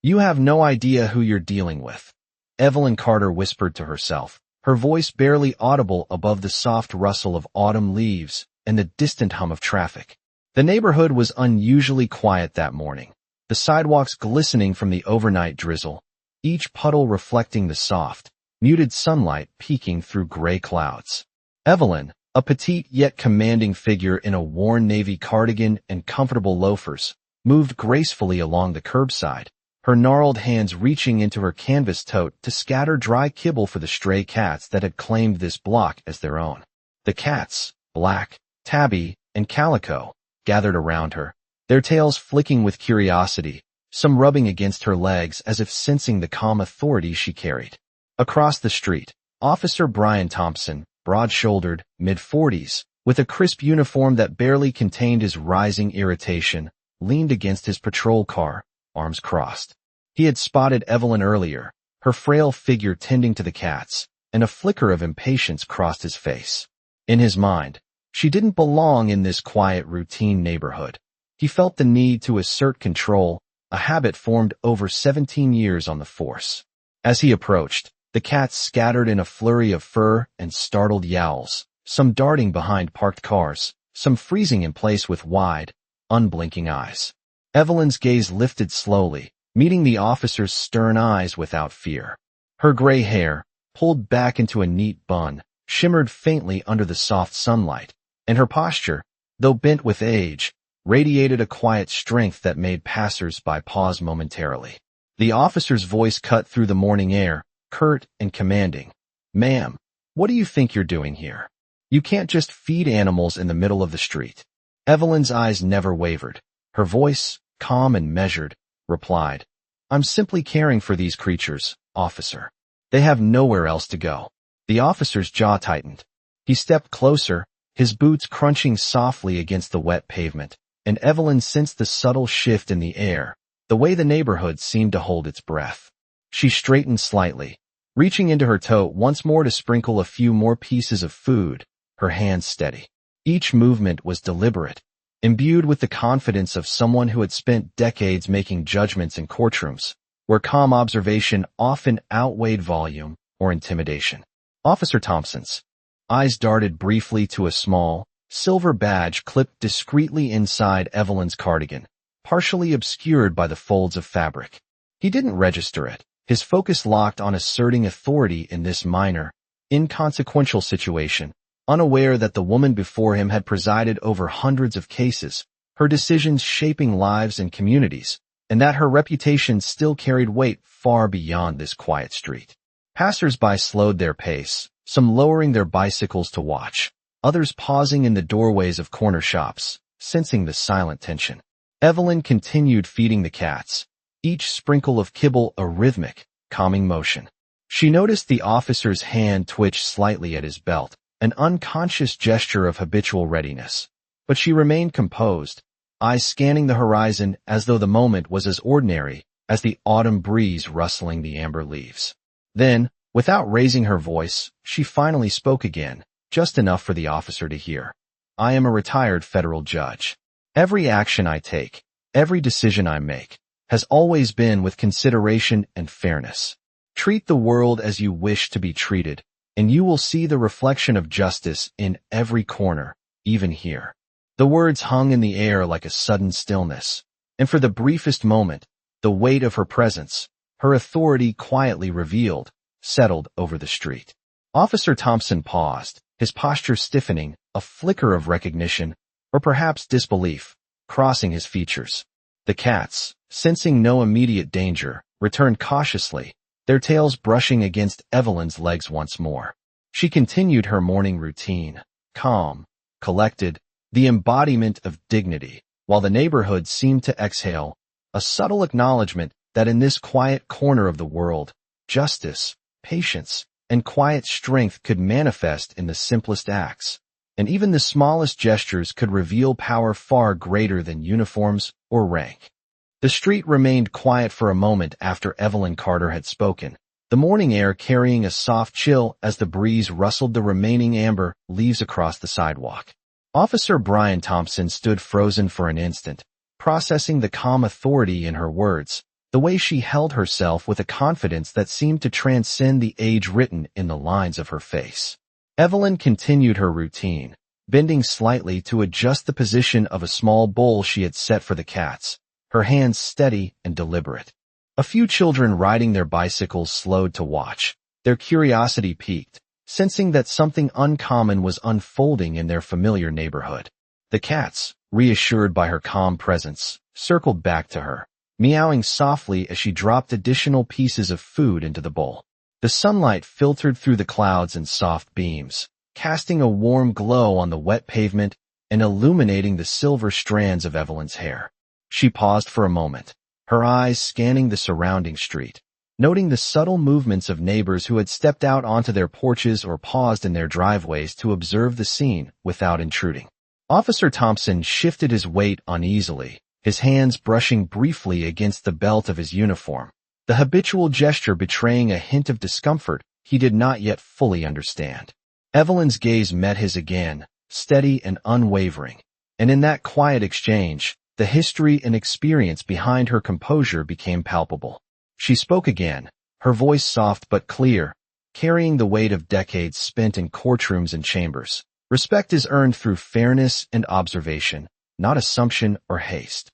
"You have no idea who you're dealing with," Evelyn Carter whispered to herself, her voice barely audible above the soft rustle of autumn leaves and the distant hum of traffic. The neighborhood was unusually quiet that morning, the sidewalks glistening from the overnight drizzle, each puddle reflecting the soft, muted sunlight peeking through gray clouds. Evelyn, a petite yet commanding figure in a worn navy cardigan and comfortable loafers, moved gracefully along the curbside, her gnarled hands reaching into her canvas tote to scatter dry kibble for the stray cats that had claimed this block as their own. The cats, Black, Tabby, and Calico, gathered around her, their tails flicking with curiosity, some rubbing against her legs as if sensing the calm authority she carried. Across the street, Officer Brian Thompson, broad-shouldered, mid-40s, with a crisp uniform that barely contained his rising irritation, leaned against his patrol car, arms crossed. He had spotted Evelyn earlier, her frail figure tending to the cats, and a flicker of impatience crossed his face. In his mind, she didn't belong in this quiet, routine neighborhood. He felt the need to assert control, a habit formed over 17 years on the force. As he approached, the cats scattered in a flurry of fur and startled yowls, some darting behind parked cars, some freezing in place with wide, unblinking eyes. Evelyn's gaze lifted slowly, meeting the officer's stern eyes without fear. Her gray hair, pulled back into a neat bun, shimmered faintly under the soft sunlight, and her posture, though bent with age, radiated a quiet strength that made passers-by pause momentarily. The officer's voice cut through the morning air, curt and commanding. "Ma'am, what do you think you're doing here? You can't just feed animals in the middle of the street." Evelyn's eyes never wavered. Her voice, calm and measured, replied, "I'm simply caring for these creatures, officer. They have nowhere else to go." The officer's jaw tightened. He stepped closer, his boots crunching softly against the wet pavement, and Evelyn sensed the subtle shift in the air, the way the neighborhood seemed to hold its breath. She straightened slightly, reaching into her tote once more to sprinkle a few more pieces of food, her hands steady. Each movement was deliberate, imbued with the confidence of someone who had spent decades making judgments in courtrooms, where calm observation often outweighed volume or intimidation. Officer Thompson's eyes darted briefly to a small, silver badge clipped discreetly inside Evelyn's cardigan, partially obscured by the folds of fabric. He didn't register it, his focus locked on asserting authority in this minor, inconsequential situation, unaware that the woman before him had presided over hundreds of cases, her decisions shaping lives and communities, and that her reputation still carried weight far beyond this quiet street. Passers-by slowed their pace, some lowering their bicycles to watch, others pausing in the doorways of corner shops, sensing the silent tension. Evelyn continued feeding the cats, each sprinkle of kibble a rhythmic, calming motion. She noticed the officer's hand twitch slightly at his belt, an unconscious gesture of habitual readiness. But she remained composed, eyes scanning the horizon as though the moment was as ordinary as the autumn breeze rustling the amber leaves. Then, without raising her voice, she finally spoke again, just enough for the officer to hear. "I am a retired federal judge. Every action I take, every decision I make, has always been with consideration and fairness. Treat the world as you wish to be treated, and you will see the reflection of justice in every corner, even here." The words hung in the air like a sudden stillness, and for the briefest moment, the weight of her presence, her authority quietly revealed, settled over the street. Officer Thompson paused, his posture stiffening, a flicker of recognition, or perhaps disbelief, crossing his features. The cats, sensing no immediate danger, returned cautiously, their tails brushing against Evelyn's legs once more. She continued her morning routine, calm, collected, the embodiment of dignity, while the neighborhood seemed to exhale, a subtle acknowledgement that in this quiet corner of the world, justice, patience, and quiet strength could manifest in the simplest acts, and even the smallest gestures could reveal power far greater than uniforms or rank. The street remained quiet for a moment after Evelyn Carter had spoken, the morning air carrying a soft chill as the breeze rustled the remaining amber leaves across the sidewalk. Officer Brian Thompson stood frozen for an instant, processing the calm authority in her words, the way she held herself with a confidence that seemed to transcend the age written in the lines of her face. Evelyn continued her routine, bending slightly to adjust the position of a small bowl she had set for the cats, her hands steady and deliberate. A few children riding their bicycles slowed to watch, their curiosity piqued, sensing that something uncommon was unfolding in their familiar neighborhood. The cats, reassured by her calm presence, circled back to her, meowing softly as she dropped additional pieces of food into the bowl. The sunlight filtered through the clouds in soft beams, casting a warm glow on the wet pavement and illuminating the silver strands of Evelyn's hair. She paused for a moment, her eyes scanning the surrounding street, noting the subtle movements of neighbors who had stepped out onto their porches or paused in their driveways to observe the scene without intruding. Officer Thompson shifted his weight uneasily, his hands brushing briefly against the belt of his uniform, the habitual gesture betraying a hint of discomfort he did not yet fully understand. Evelyn's gaze met his again, steady and unwavering, and in that quiet exchange, the history and experience behind her composure became palpable. She spoke again, her voice soft but clear, carrying the weight of decades spent in courtrooms and chambers. Respect is earned through fairness and observation, not assumption or haste.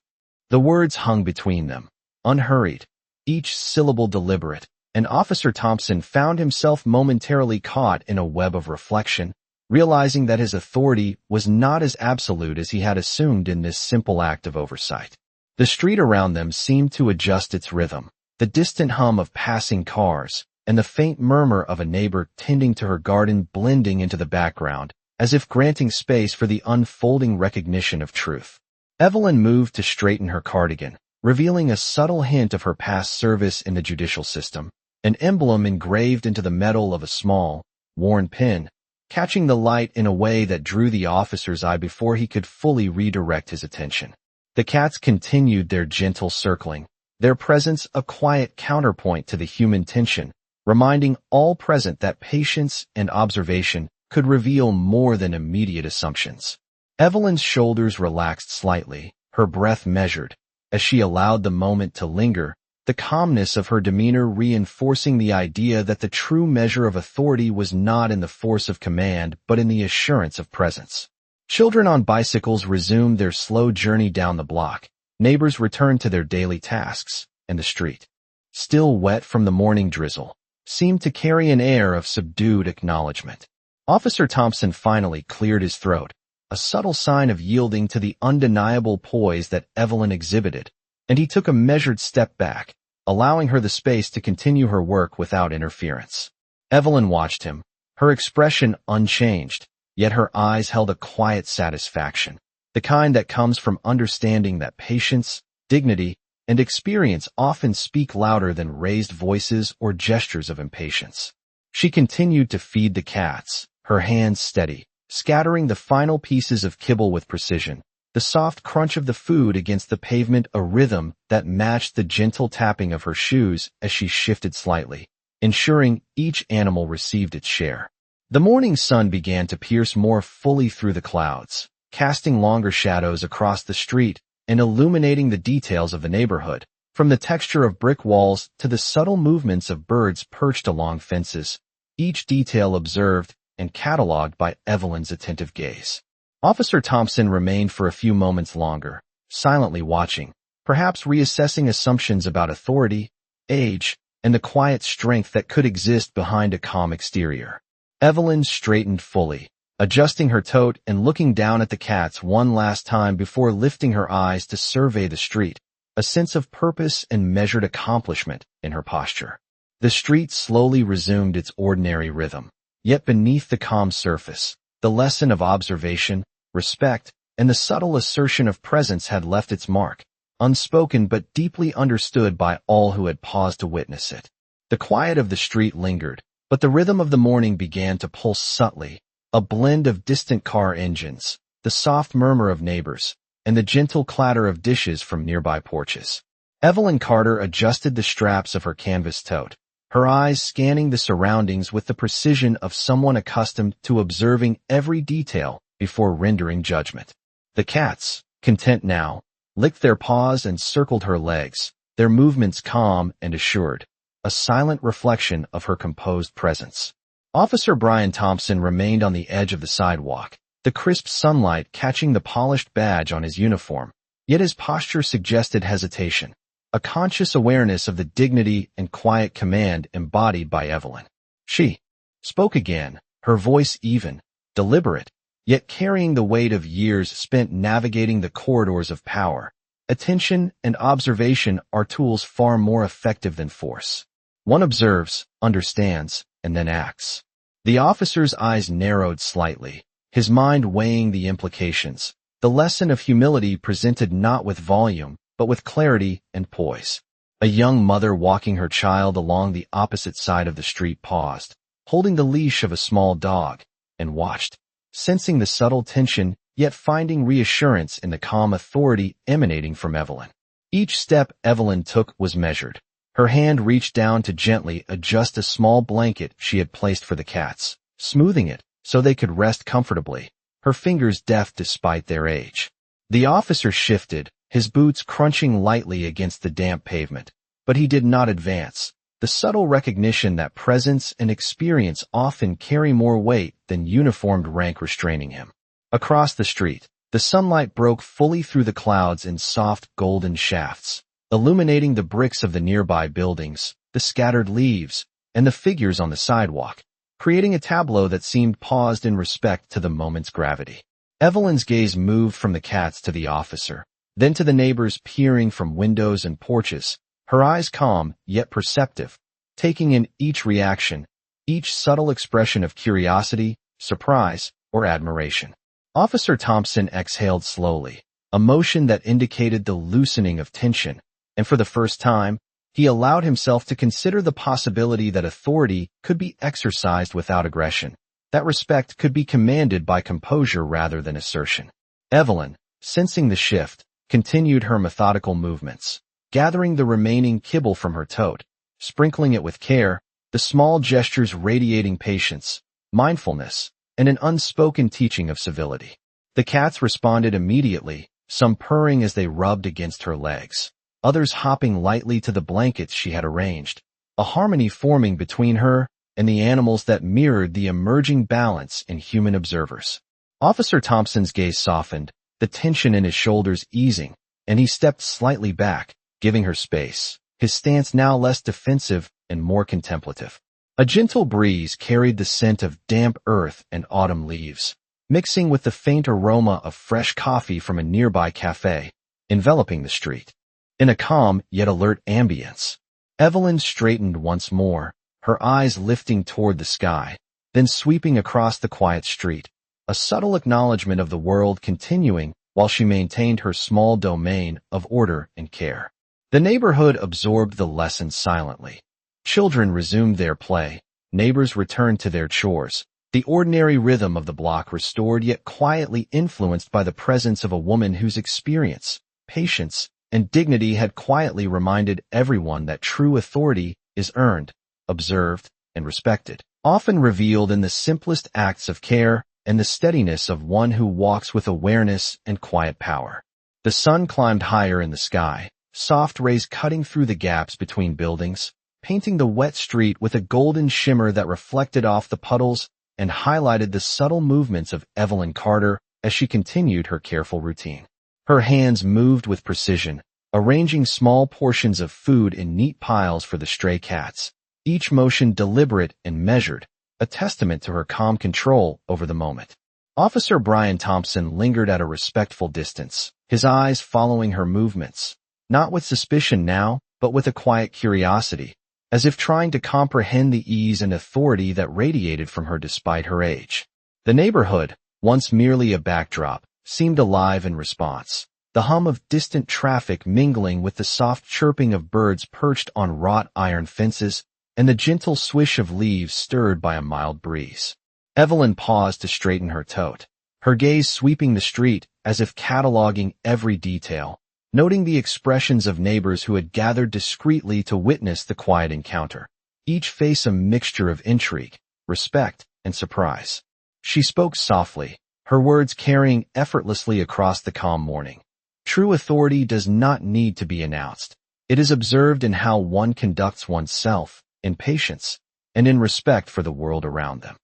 The words hung between them, unhurried, each syllable deliberate, and Officer Thompson found himself momentarily caught in a web of reflection, realizing that his authority was not as absolute as he had assumed in this simple act of oversight. The street around them seemed to adjust its rhythm, the distant hum of passing cars, and the faint murmur of a neighbor tending to her garden blending into the background, as if granting space for the unfolding recognition of truth. Evelyn moved to straighten her cardigan, revealing a subtle hint of her past service in the judicial system, an emblem engraved into the metal of a small, worn pin, catching the light in a way that drew the officer's eye before he could fully redirect his attention. The cats continued their gentle circling, their presence a quiet counterpoint to the human tension, reminding all present that patience and observation could reveal more than immediate assumptions. Evelyn's shoulders relaxed slightly, her breath measured, as she allowed the moment to linger, the calmness of her demeanor reinforcing the idea that the true measure of authority was not in the force of command but in the assurance of presence. Children on bicycles resumed their slow journey down the block, neighbors returned to their daily tasks, and the street, still wet from the morning drizzle, seemed to carry an air of subdued acknowledgement. Officer Thompson finally cleared his throat, a subtle sign of yielding to the undeniable poise that Evelyn exhibited, and he took a measured step back, allowing her the space to continue her work without interference. Evelyn watched him, her expression unchanged, yet her eyes held a quiet satisfaction, the kind that comes from understanding that patience, dignity, and experience often speak louder than raised voices or gestures of impatience. She continued to feed the cats, her hands steady, scattering the final pieces of kibble with precision, the soft crunch of the food against the pavement a rhythm that matched the gentle tapping of her shoes as she shifted slightly, ensuring each animal received its share. The morning sun began to pierce more fully through the clouds, casting longer shadows across the street and illuminating the details of the neighborhood, from the texture of brick walls to the subtle movements of birds perched along fences, each detail observed and catalogued by Evelyn's attentive gaze. Officer Thompson remained for a few moments longer, silently watching, perhaps reassessing assumptions about authority, age, and the quiet strength that could exist behind a calm exterior. Evelyn straightened fully, adjusting her tote and looking down at the cats one last time before lifting her eyes to survey the street, a sense of purpose and measured accomplishment in her posture. The street slowly resumed its ordinary rhythm, yet beneath the calm surface, the lesson of observation, respect, and the subtle assertion of presence had left its mark, unspoken but deeply understood by all who had paused to witness it. The quiet of the street lingered, but the rhythm of the morning began to pulse subtly, a blend of distant car engines, the soft murmur of neighbors, and the gentle clatter of dishes from nearby porches. Evelyn Carter adjusted the straps of her canvas tote, her eyes scanning the surroundings with the precision of someone accustomed to observing every detail before rendering judgment. The cats, content now, licked their paws and circled her legs, their movements calm and assured, a silent reflection of her composed presence. Officer Brian Thompson remained on the edge of the sidewalk, the crisp sunlight catching the polished badge on his uniform, yet his posture suggested hesitation, a conscious awareness of the dignity and quiet command embodied by Evelyn. She spoke again, her voice even, deliberate, yet carrying the weight of years spent navigating the corridors of power. Attention and observation are tools far more effective than force. One observes, understands, and then acts. The officer's eyes narrowed slightly, his mind weighing the implications. The lesson of humility presented not with volume, but with clarity and poise. A young mother walking her child along the opposite side of the street paused, holding the leash of a small dog, and watched, sensing the subtle tension, yet finding reassurance in the calm authority emanating from Evelyn. Each step Evelyn took was measured. Her hand reached down to gently adjust a small blanket she had placed for the cats, smoothing it so they could rest comfortably, her fingers deft despite their age. The officer shifted, his boots crunching lightly against the damp pavement, but he did not advance, the subtle recognition that presence and experience often carry more weight than uniformed rank restraining him. Across the street, the sunlight broke fully through the clouds in soft golden shafts, illuminating the bricks of the nearby buildings, the scattered leaves, and the figures on the sidewalk, creating a tableau that seemed paused in respect to the moment's gravity. Evelyn's gaze moved from the cats to the officer, then to the neighbors peering from windows and porches, her eyes calm yet perceptive, taking in each reaction, each subtle expression of curiosity, surprise, or admiration. Officer Thompson exhaled slowly, a motion that indicated the loosening of tension, and for the first time, he allowed himself to consider the possibility that authority could be exercised without aggression, that respect could be commanded by composure rather than assertion. Evelyn, sensing the shift, continued her methodical movements, gathering the remaining kibble from her tote, sprinkling it with care, the small gestures radiating patience, mindfulness, and an unspoken teaching of civility. The cats responded immediately, some purring as they rubbed against her legs, others hopping lightly to the blankets she had arranged, a harmony forming between her and the animals that mirrored the emerging balance in human observers. Officer Thompson's gaze softened, the tension in his shoulders easing, and he stepped slightly back, giving her space, his stance now less defensive and more contemplative. A gentle breeze carried the scent of damp earth and autumn leaves, mixing with the faint aroma of fresh coffee from a nearby cafe, enveloping the street. In a calm yet alert ambience, Evelyn straightened once more, her eyes lifting toward the sky, then sweeping across the quiet street, a subtle acknowledgement of the world continuing while she maintained her small domain of order and care. The neighborhood absorbed the lesson silently. Children resumed their play, neighbors returned to their chores, the ordinary rhythm of the block restored yet quietly influenced by the presence of a woman whose experience, patience, and dignity had quietly reminded everyone that true authority is earned, observed, and respected, often revealed in the simplest acts of care and the steadiness of one who walks with awareness and quiet power. The sun climbed higher in the sky, soft rays cutting through the gaps between buildings, painting the wet street with a golden shimmer that reflected off the puddles and highlighted the subtle movements of Evelyn Carter as she continued her careful routine. Her hands moved with precision, arranging small portions of food in neat piles for the stray cats, each motion deliberate and measured, a testament to her calm control over the moment. Officer Brian Thompson lingered at a respectful distance, his eyes following her movements, not with suspicion now, but with a quiet curiosity, as if trying to comprehend the ease and authority that radiated from her despite her age. The neighborhood, once merely a backdrop, seemed alive in response, the hum of distant traffic mingling with the soft chirping of birds perched on wrought iron fences and the gentle swish of leaves stirred by a mild breeze. Evelyn paused to straighten her tote, her gaze sweeping the street as if cataloging every detail, noting the expressions of neighbors who had gathered discreetly to witness the quiet encounter, each face a mixture of intrigue, respect, and surprise. She spoke softly, her words carrying effortlessly across the calm morning. True authority does not need to be announced. It is observed in how one conducts oneself, in patience, and in respect for the world around them.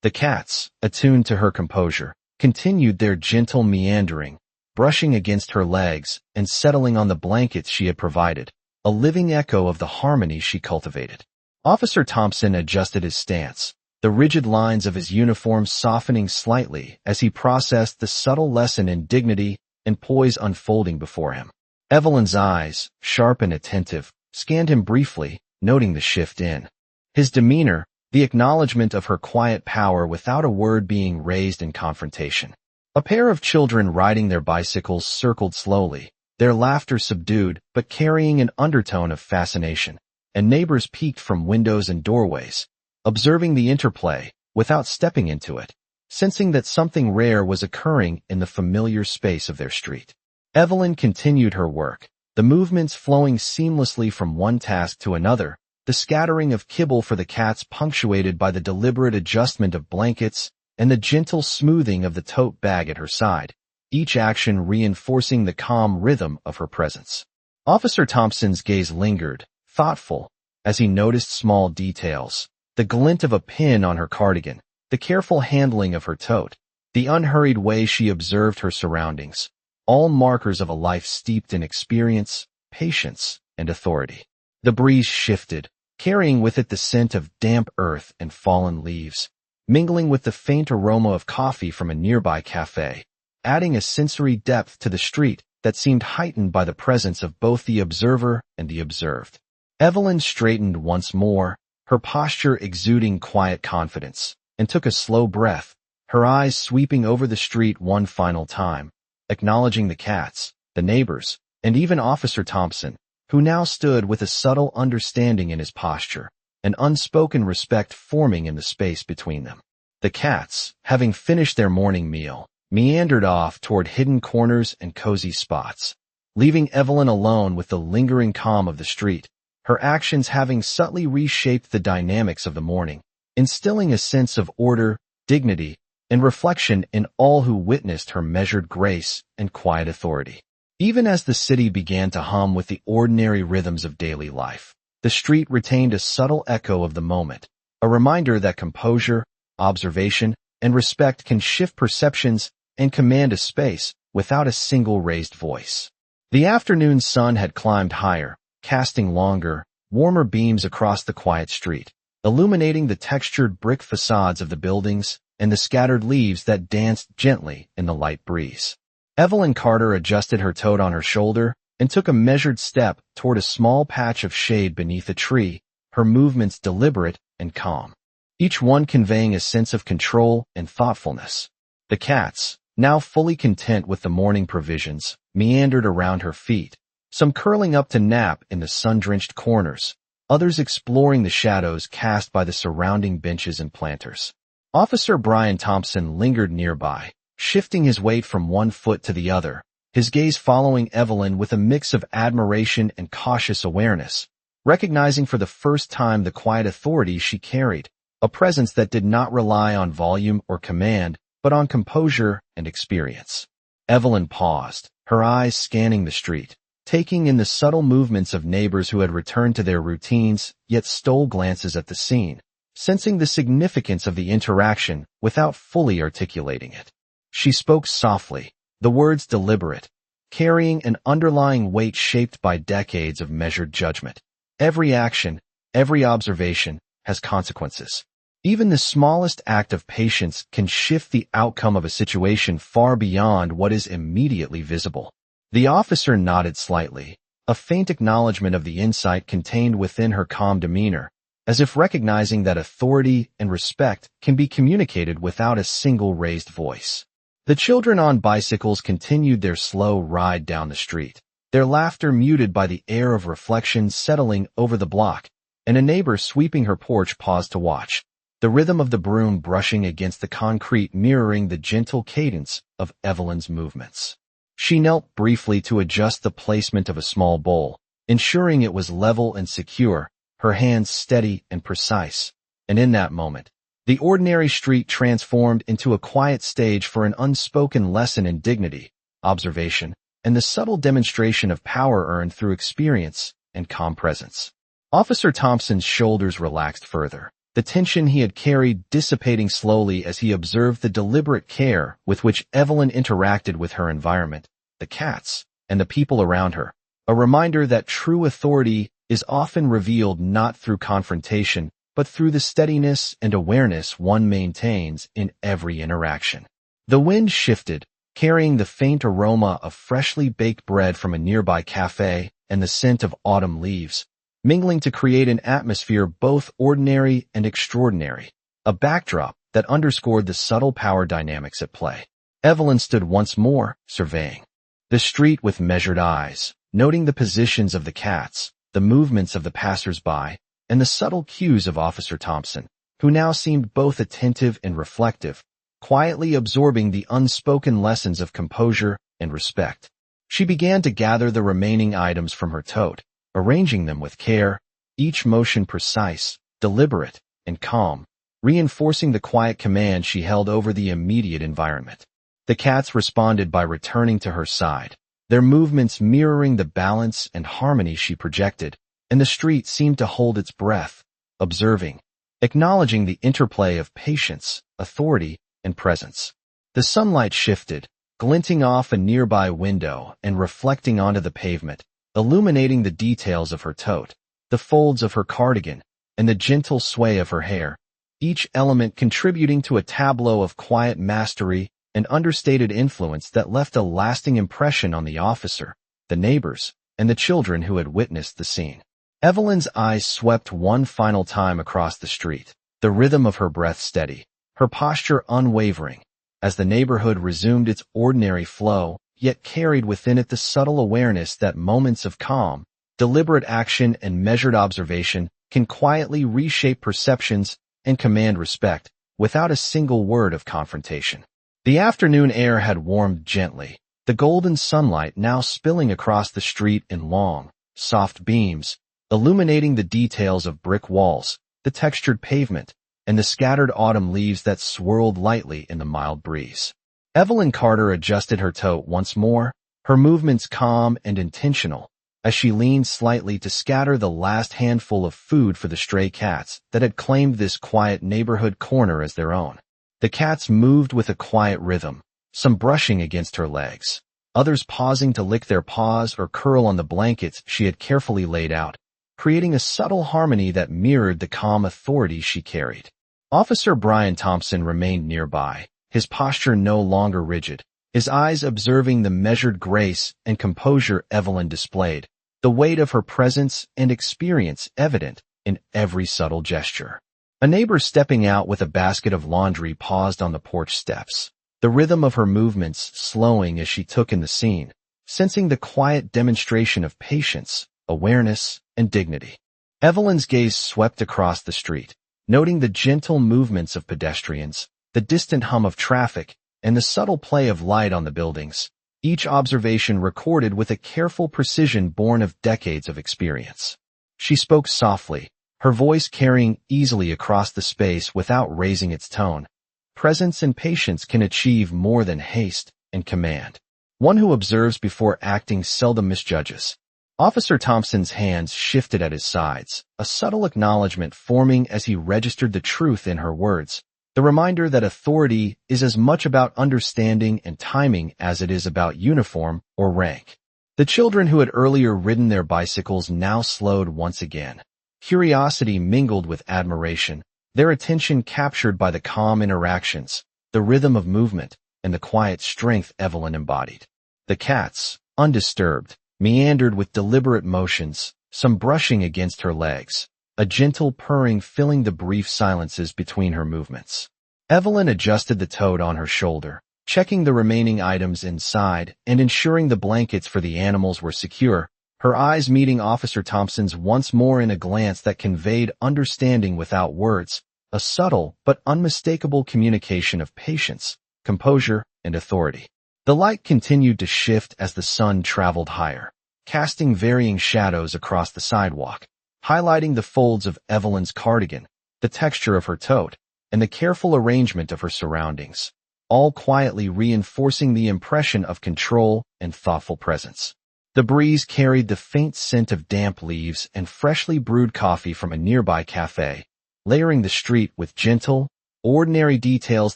The cats, attuned to her composure, continued their gentle meandering, brushing against her legs and settling on the blankets she had provided, a living echo of the harmony she cultivated. Officer Thompson adjusted his stance, the rigid lines of his uniform softening slightly as he processed the subtle lesson in dignity and poise unfolding before him. Evelyn's eyes, sharp and attentive, scanned him briefly, noting the shift in his demeanor, the acknowledgement of her quiet power without a word being raised in confrontation. A pair of children riding their bicycles circled slowly, their laughter subdued but carrying an undertone of fascination, and neighbors peeked from windows and doorways, observing the interplay without stepping into it, sensing that something rare was occurring in the familiar space of their street. Evelyn continued her work, the movements flowing seamlessly from one task to another, the scattering of kibble for the cats punctuated by the deliberate adjustment of blankets and the gentle smoothing of the tote bag at her side, each action reinforcing the calm rhythm of her presence. Officer Thompson's gaze lingered, thoughtful, as he noticed small details, the glint of a pin on her cardigan, the careful handling of her tote, the unhurried way she observed her surroundings, all markers of a life steeped in experience, patience, and authority. The breeze shifted, carrying with it the scent of damp earth and fallen leaves, mingling with the faint aroma of coffee from a nearby cafe, adding a sensory depth to the street that seemed heightened by the presence of both the observer and the observed. Evelyn straightened once more, her posture exuding quiet confidence, and took a slow breath, her eyes sweeping over the street one final time, acknowledging the cats, the neighbors, and even Officer Thompson, who now stood with a subtle understanding in his posture, an unspoken respect forming in the space between them. The cats, having finished their morning meal, meandered off toward hidden corners and cozy spots, leaving Evelyn alone with the lingering calm of the street, her actions having subtly reshaped the dynamics of the morning, instilling a sense of order, dignity, and reflection in all who witnessed her measured grace and quiet authority. Even as the city began to hum with the ordinary rhythms of daily life, the street retained a subtle echo of the moment, a reminder that composure, observation, and respect can shift perceptions and command a space without a single raised voice. The afternoon sun had climbed higher, casting longer, warmer beams across the quiet street, illuminating the textured brick facades of the buildings and the scattered leaves that danced gently in the light breeze. Evelyn Carter adjusted her tote on her shoulder and took a measured step toward a small patch of shade beneath a tree, her movements deliberate and calm, each one conveying a sense of control and thoughtfulness. The cats, now fully content with the morning provisions, meandered around her feet, some curling up to nap in the sun-drenched corners, others exploring the shadows cast by the surrounding benches and planters. Officer Brian Thompson lingered nearby, shifting his weight from one foot to the other, his gaze following Evelyn with a mix of admiration and cautious awareness, recognizing for the first time the quiet authority she carried, a presence that did not rely on volume or command, but on composure and experience. Evelyn paused, her eyes scanning the street, taking in the subtle movements of neighbors who had returned to their routines, yet stole glances at the scene, sensing the significance of the interaction without fully articulating it. She spoke softly, the words deliberate, carrying an underlying weight shaped by decades of measured judgment. Every action, every observation, has consequences. Even the smallest act of patience can shift the outcome of a situation far beyond what is immediately visible. The officer nodded slightly, a faint acknowledgement of the insight contained within her calm demeanor, as if recognizing that authority and respect can be communicated without a single raised voice. The children on bicycles continued their slow ride down the street, their laughter muted by the air of reflection settling over the block, and a neighbor sweeping her porch paused to watch, the rhythm of the broom brushing against the concrete mirroring the gentle cadence of Evelyn's movements. She knelt briefly to adjust the placement of a small bowl, ensuring it was level and secure, her hands steady and precise, and in that moment, the ordinary street transformed into a quiet stage for an unspoken lesson in dignity, observation, and the subtle demonstration of power earned through experience and calm presence. Officer Thompson's shoulders relaxed further, the tension he had carried dissipating slowly as he observed the deliberate care with which Evelyn interacted with her environment, the cats, and the people around her, a reminder that true authority is often revealed not through confrontation, but through the steadiness and awareness one maintains in every interaction. The wind shifted, carrying the faint aroma of freshly baked bread from a nearby cafe and the scent of autumn leaves, mingling to create an atmosphere both ordinary and extraordinary, a backdrop that underscored the subtle power dynamics at play. Evelyn stood once more, surveying the street with measured eyes, noting the positions of the cats, the movements of the passers-by, and the subtle cues of Officer Thompson, who now seemed both attentive and reflective, quietly absorbing the unspoken lessons of composure and respect. She began to gather the remaining items from her tote, arranging them with care, each motion precise, deliberate, and calm, reinforcing the quiet command she held over the immediate environment. The cats responded by returning to her side, their movements mirroring the balance and harmony she projected, and the street seemed to hold its breath, observing, acknowledging the interplay of patience, authority, and presence. The sunlight shifted, glinting off a nearby window and reflecting onto the pavement, illuminating the details of her tote, the folds of her cardigan, and the gentle sway of her hair, each element contributing to a tableau of quiet mastery and understated influence that left a lasting impression on the officer, the neighbors, and the children who had witnessed the scene. Evelyn's eyes swept one final time across the street, the rhythm of her breath steady, her posture unwavering, as the neighborhood resumed its ordinary flow, yet carried within it the subtle awareness that moments of calm, deliberate action, and measured observation can quietly reshape perceptions and command respect without a single word of confrontation. The afternoon air had warmed gently, the golden sunlight now spilling across the street in long, soft beams, illuminating the details of brick walls, the textured pavement, and the scattered autumn leaves that swirled lightly in the mild breeze. Evelyn Carter adjusted her tote once more, her movements calm and intentional, as she leaned slightly to scatter the last handful of food for the stray cats that had claimed this quiet neighborhood corner as their own. The cats moved with a quiet rhythm, some brushing against her legs, others pausing to lick their paws or curl on the blankets she had carefully laid out, creating a subtle harmony that mirrored the calm authority she carried. Officer Brian Thompson remained nearby, his posture no longer rigid, his eyes observing the measured grace and composure Evelyn displayed, the weight of her presence and experience evident in every subtle gesture. A neighbor stepping out with a basket of laundry paused on the porch steps, the rhythm of her movements slowing as she took in the scene, sensing the quiet demonstration of patience, awareness, and dignity. Evelyn's gaze swept across the street, noting the gentle movements of pedestrians, the distant hum of traffic, and the subtle play of light on the buildings, each observation recorded with a careful precision born of decades of experience. She spoke softly, her voice carrying easily across the space without raising its tone. Presence and patience can achieve more than haste and command. One who observes before acting seldom misjudges. Officer Thompson's hands shifted at his sides, a subtle acknowledgement forming as he registered the truth in her words, the reminder that authority is as much about understanding and timing as it is about uniform or rank. The children who had earlier ridden their bicycles now slowed once again. Curiosity mingled with admiration, their attention captured by the calm interactions, the rhythm of movement, and the quiet strength Evelyn embodied. The cats, undisturbed, meandered with deliberate motions, some brushing against her legs, a gentle purring filling the brief silences between her movements. Evelyn adjusted the tote on her shoulder, checking the remaining items inside and ensuring the blankets for the animals were secure, her eyes meeting Officer Thompson's once more in a glance that conveyed understanding without words, a subtle but unmistakable communication of patience, composure, and authority. The light continued to shift as the sun traveled higher, casting varying shadows across the sidewalk, highlighting the folds of Evelyn's cardigan, the texture of her tote, and the careful arrangement of her surroundings, all quietly reinforcing the impression of control and thoughtful presence. The breeze carried the faint scent of damp leaves and freshly brewed coffee from a nearby cafe, layering the street with gentle, ordinary details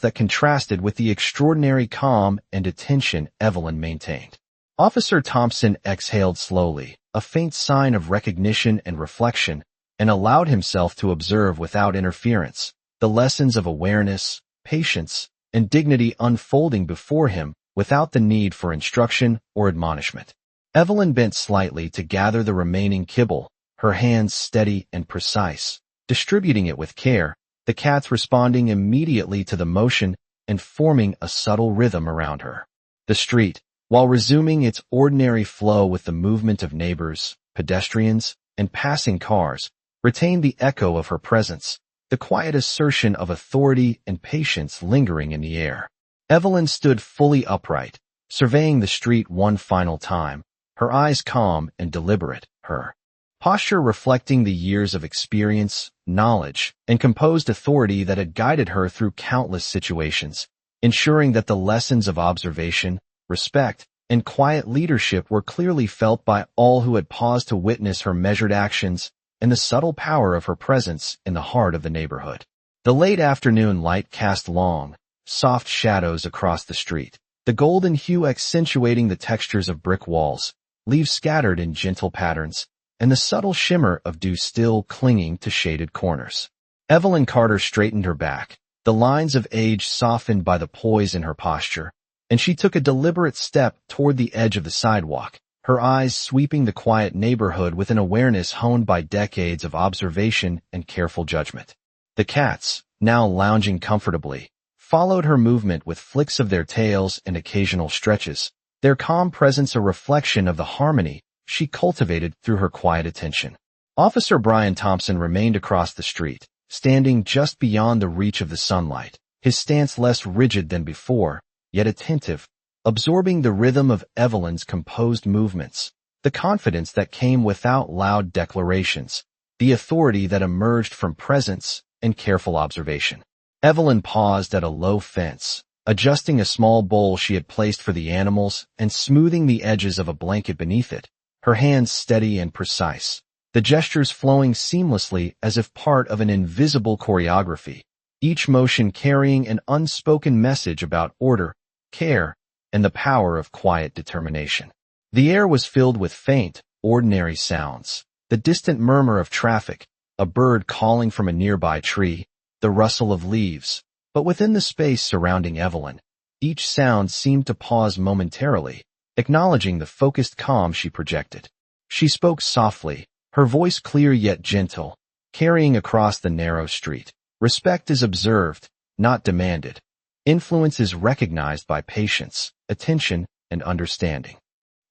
that contrasted with the extraordinary calm and attention Evelyn maintained. Officer Thompson exhaled slowly, a faint sign of recognition and reflection, and allowed himself to observe without interference the lessons of awareness, patience, and dignity unfolding before him without the need for instruction or admonishment. Evelyn bent slightly to gather the remaining kibble, her hands steady and precise, distributing it with care, the cats responding immediately to the motion and forming a subtle rhythm around her. The street, while resuming its ordinary flow with the movement of neighbors, pedestrians, and passing cars, retained the echo of her presence, the quiet assertion of authority and patience lingering in the air. Evelyn stood fully upright, surveying the street one final time, her eyes calm and deliberate, her posture reflecting the years of experience, knowledge, and composed authority that had guided her through countless situations, ensuring that the lessons of observation, respect, and quiet leadership were clearly felt by all who had paused to witness her measured actions and the subtle power of her presence in the heart of the neighborhood. The late afternoon light cast long, soft shadows across the street, the golden hue accentuating the textures of brick walls, leaves scattered in gentle patterns, and the subtle shimmer of dew still clinging to shaded corners. Evelyn Carter straightened her back, the lines of age softened by the poise in her posture, and she took a deliberate step toward the edge of the sidewalk, her eyes sweeping the quiet neighborhood with an awareness honed by decades of observation and careful judgment. The cats, now lounging comfortably, followed her movement with flicks of their tails and occasional stretches, their calm presence a reflection of the harmony she cultivated through her quiet attention. Officer Brian Thompson remained across the street, standing just beyond the reach of the sunlight, his stance less rigid than before, yet attentive, absorbing the rhythm of Evelyn's composed movements, the confidence that came without loud declarations, the authority that emerged from presence and careful observation. Evelyn paused at a low fence, adjusting a small bowl she had placed for the animals and smoothing the edges of a blanket beneath it, her hands steady and precise, the gestures flowing seamlessly as if part of an invisible choreography, each motion carrying an unspoken message about order, care, and the power of quiet determination. The air was filled with faint, ordinary sounds, the distant murmur of traffic, a bird calling from a nearby tree, the rustle of leaves, but within the space surrounding Evelyn, each sound seemed to pause momentarily, acknowledging the focused calm she projected. She spoke softly, her voice clear yet gentle, carrying across the narrow street. Respect is observed, not demanded. Influence is recognized by patience, attention, and understanding.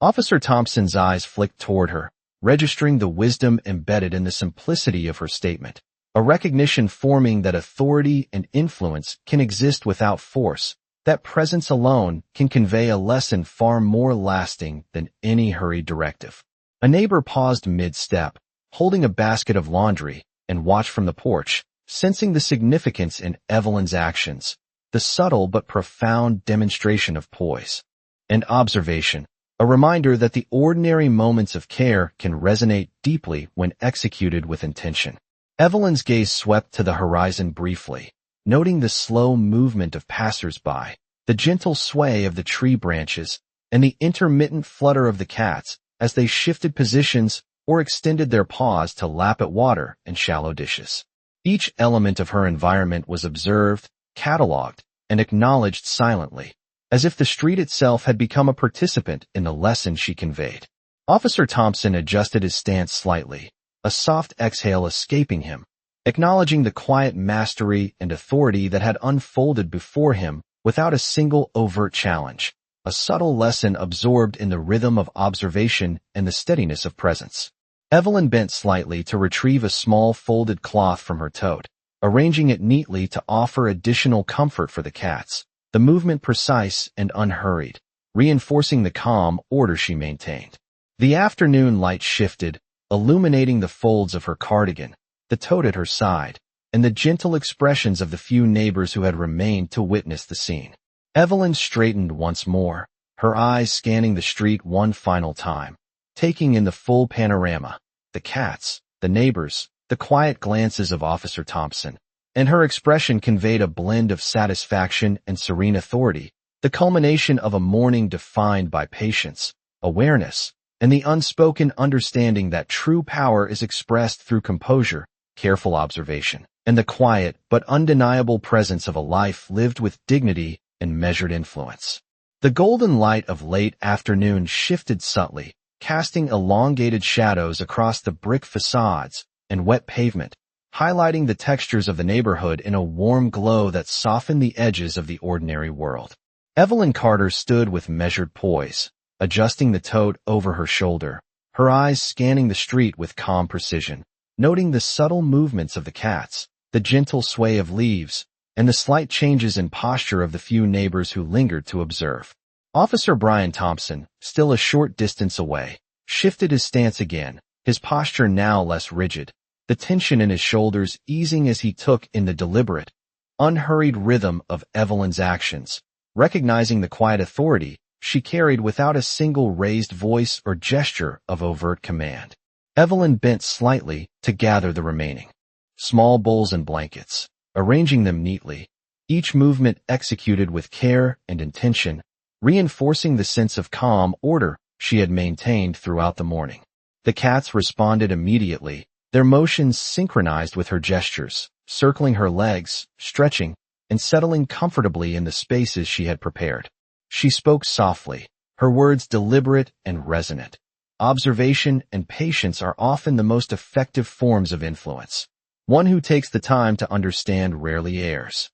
Officer Thompson's eyes flicked toward her, registering the wisdom embedded in the simplicity of her statement, a recognition forming that authority and influence can exist without force, that presence alone can convey a lesson far more lasting than any hurried directive. A neighbor paused mid-step, holding a basket of laundry, and watched from the porch, sensing the significance in Evelyn's actions, the subtle but profound demonstration of poise and observation, a reminder that the ordinary moments of care can resonate deeply when executed with intention. Evelyn's gaze swept to the horizon briefly, noting the slow movement of passers-by, the gentle sway of the tree branches, and the intermittent flutter of the cats as they shifted positions or extended their paws to lap at water and shallow dishes. Each element of her environment was observed, catalogued, and acknowledged silently, as if the street itself had become a participant in the lesson she conveyed. Officer Thompson adjusted his stance slightly, a soft exhale escaping him, acknowledging the quiet mastery and authority that had unfolded before him without a single overt challenge, a subtle lesson absorbed in the rhythm of observation and the steadiness of presence. Evelyn bent slightly to retrieve a small folded cloth from her tote, arranging it neatly to offer additional comfort for the cats, the movement precise and unhurried, reinforcing the calm order she maintained. The afternoon light shifted, illuminating the folds of her cardigan, the tote at her side, and the gentle expressions of the few neighbors who had remained to witness the scene. Evelyn straightened once more, her eyes scanning the street one final time, taking in the full panorama: the cats, the neighbors, the quiet glances of Officer Thompson, and her expression conveyed a blend of satisfaction and serene authority, the culmination of a morning defined by patience, awareness, and the unspoken understanding that true power is expressed through composure, careful observation, and the quiet but undeniable presence of a life lived with dignity and measured influence. The golden light of late afternoon shifted subtly, casting elongated shadows across the brick facades and wet pavement, highlighting the textures of the neighborhood in a warm glow that softened the edges of the ordinary world. Evelyn Carter stood with measured poise, adjusting the tote over her shoulder, her eyes scanning the street with calm precision, noting the subtle movements of the cats, the gentle sway of leaves, and the slight changes in posture of the few neighbors who lingered to observe. Officer Brian Thompson, still a short distance away, shifted his stance again, his posture now less rigid, the tension in his shoulders easing as he took in the deliberate, unhurried rhythm of Evelyn's actions, recognizing the quiet authority she carried without a single raised voice or gesture of overt command. Evelyn bent slightly to gather the remaining small bowls and blankets, arranging them neatly, each movement executed with care and intention, reinforcing the sense of calm order she had maintained throughout the morning. The cats responded immediately, their motions synchronized with her gestures, circling her legs, stretching, and settling comfortably in the spaces she had prepared. She spoke softly, her words deliberate and resonant. Observation and patience are often the most effective forms of influence. One who takes the time to understand rarely errs.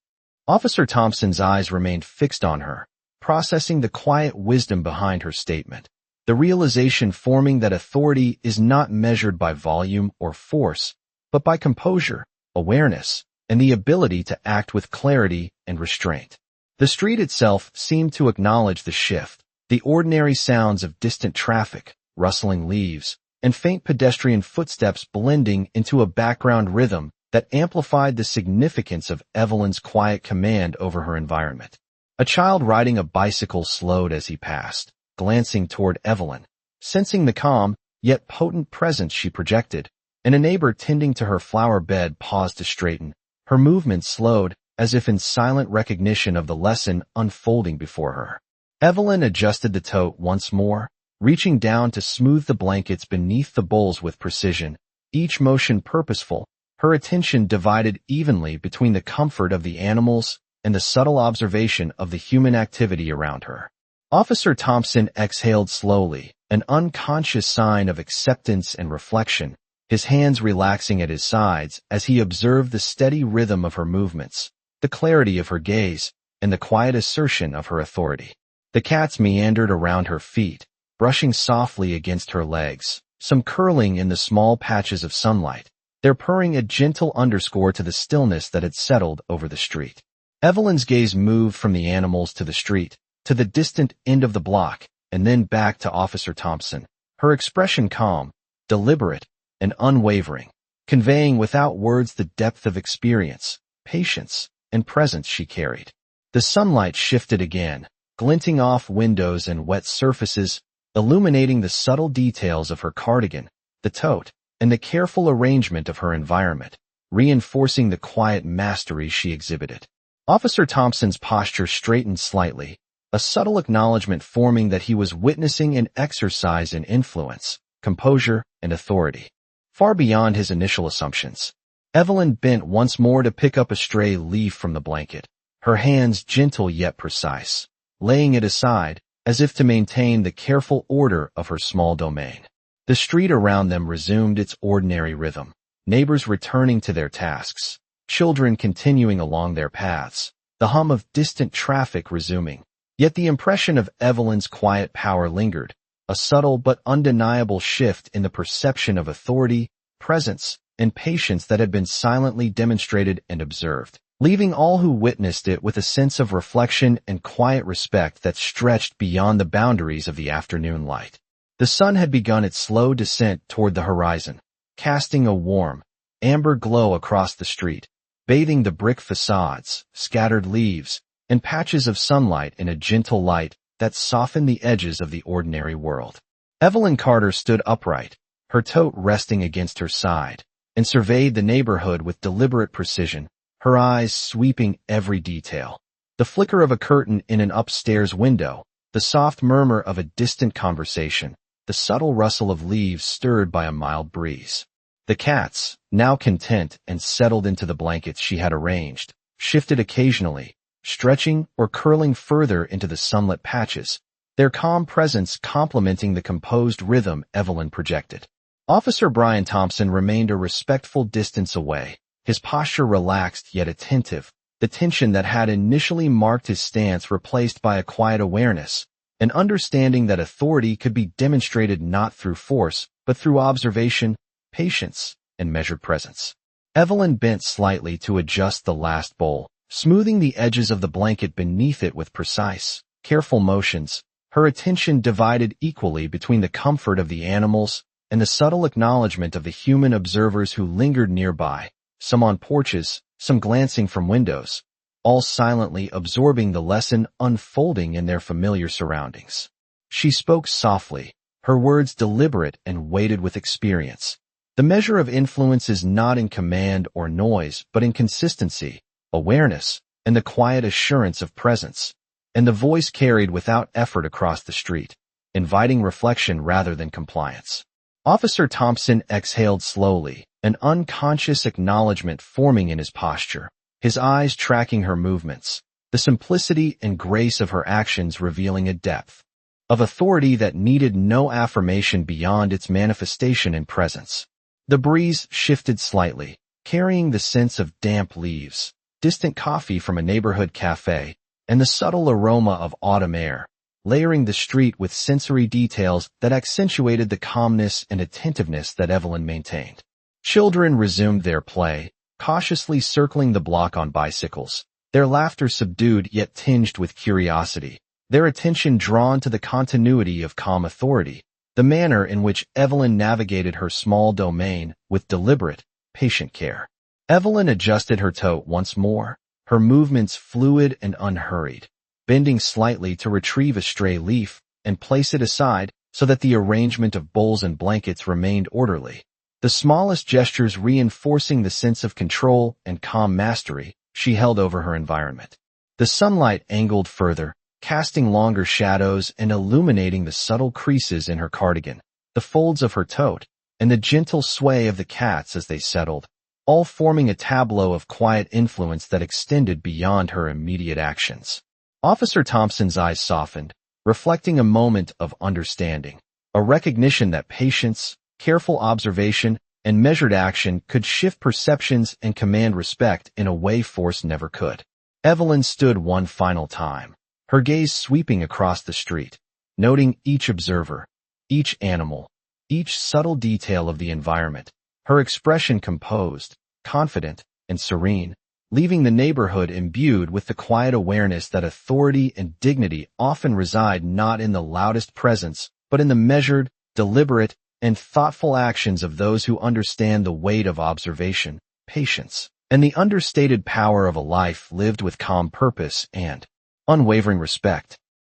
Officer Thompson's eyes remained fixed on her, processing the quiet wisdom behind her statement, the realization forming that authority is not measured by volume or force, but by composure, awareness, and the ability to act with clarity and restraint. The street itself seemed to acknowledge the shift, the ordinary sounds of distant traffic, rustling leaves, and faint pedestrian footsteps blending into a background rhythm that amplified the significance of Evelyn's quiet command over her environment. A child riding a bicycle slowed as he passed, glancing toward Evelyn, sensing the calm, yet potent presence she projected, and a neighbor tending to her flower bed paused to straighten, her movements slowed, as if in silent recognition of the lesson unfolding before her. Evelyn adjusted the tote once more, reaching down to smooth the blankets beneath the bowls with precision, each motion purposeful, her attention divided evenly between the comfort of the animals and the subtle observation of the human activity around her. Officer Thompson exhaled slowly, an unconscious sign of acceptance and reflection, his hands relaxing at his sides as he observed the steady rhythm of her movements, the clarity of her gaze, and the quiet assertion of her authority. The cats meandered around her feet, brushing softly against her legs, some curling in the small patches of sunlight, their purring a gentle underscore to the stillness that had settled over the street. Evelyn's gaze moved from the animals to the street, to the distant end of the block, and then back to Officer Thompson, her expression calm, deliberate, and unwavering, conveying without words the depth of experience, patience, and presence she carried. The sunlight shifted again, glinting off windows and wet surfaces, illuminating the subtle details of her cardigan, the tote, and the careful arrangement of her environment, reinforcing the quiet mastery she exhibited. Officer Thompson's posture straightened slightly, a subtle acknowledgement forming that he was witnessing an exercise in influence, composure, and authority, far beyond his initial assumptions. Evelyn bent once more to pick up a stray leaf from the blanket, her hands gentle yet precise, laying it aside, as if to maintain the careful order of her small domain. The street around them resumed its ordinary rhythm, neighbors returning to their tasks, children continuing along their paths, the hum of distant traffic resuming. Yet the impression of Evelyn's quiet power lingered, a subtle but undeniable shift in the perception of authority, presence, and patience that had been silently demonstrated and observed, leaving all who witnessed it with a sense of reflection and quiet respect that stretched beyond the boundaries of the afternoon light. The sun had begun its slow descent toward the horizon, casting a warm, amber glow across the street, bathing the brick facades, scattered leaves, and patches of sunlight in a gentle light that softened the edges of the ordinary world. Evelyn Carter stood upright, her tote resting against her side, and surveyed the neighborhood with deliberate precision, her eyes sweeping every detail. The flicker of a curtain in an upstairs window, the soft murmur of a distant conversation, the subtle rustle of leaves stirred by a mild breeze. The cats, now content and settled into the blankets she had arranged, shifted occasionally, stretching or curling further into the sunlit patches, their calm presence complementing the composed rhythm Evelyn projected. Officer Brian Thompson remained a respectful distance away, his posture relaxed yet attentive, the tension that had initially marked his stance replaced by a quiet awareness, an understanding that authority could be demonstrated not through force, but through observation, patience, and measured presence. Evelyn bent slightly to adjust the last bowl, smoothing the edges of the blanket beneath it with precise, careful motions, her attention divided equally between the comfort of the animals and the subtle acknowledgement of the human observers who lingered nearby, some on porches, some glancing from windows, all silently absorbing the lesson unfolding in their familiar surroundings. She spoke softly, her words deliberate and weighted with experience. The measure of influence is not in command or noise, but in consistency, awareness, and the quiet assurance of presence. And the voice carried without effort across the street, inviting reflection rather than compliance. Officer Thompson exhaled slowly, an unconscious acknowledgement forming in his posture, his eyes tracking her movements, the simplicity and grace of her actions revealing a depth of authority that needed no affirmation beyond its manifestation in presence. The breeze shifted slightly, carrying the sense of damp leaves, distant coffee from a neighborhood cafe, and the subtle aroma of autumn air, layering the street with sensory details that accentuated the calmness and attentiveness that Evelyn maintained. Children resumed their play, cautiously circling the block on bicycles, their laughter subdued yet tinged with curiosity, their attention drawn to the continuity of calm authority, the manner in which Evelyn navigated her small domain with deliberate, patient care. Evelyn adjusted her tote once more, her movements fluid and unhurried, bending slightly to retrieve a stray leaf and place it aside so that the arrangement of bowls and blankets remained orderly. The smallest gestures reinforcing the sense of control and calm mastery she held over her environment. The sunlight angled further, casting longer shadows and illuminating the subtle creases in her cardigan, the folds of her tote, and the gentle sway of the cats as they settled, all forming a tableau of quiet influence that extended beyond her immediate actions. Officer Thompson's eyes softened, reflecting a moment of understanding, a recognition that patience, careful observation, and measured action could shift perceptions and command respect in a way force never could. Evelyn stood one final time, her gaze sweeping across the street, noting each observer, each animal, each subtle detail of the environment, her expression composed, confident, and serene, leaving the neighborhood imbued with the quiet awareness that authority and dignity often reside not in the loudest presence, but in the measured, deliberate, and thoughtful actions of those who understand the weight of observation, patience, and the understated power of a life lived with calm purpose and unwavering respect.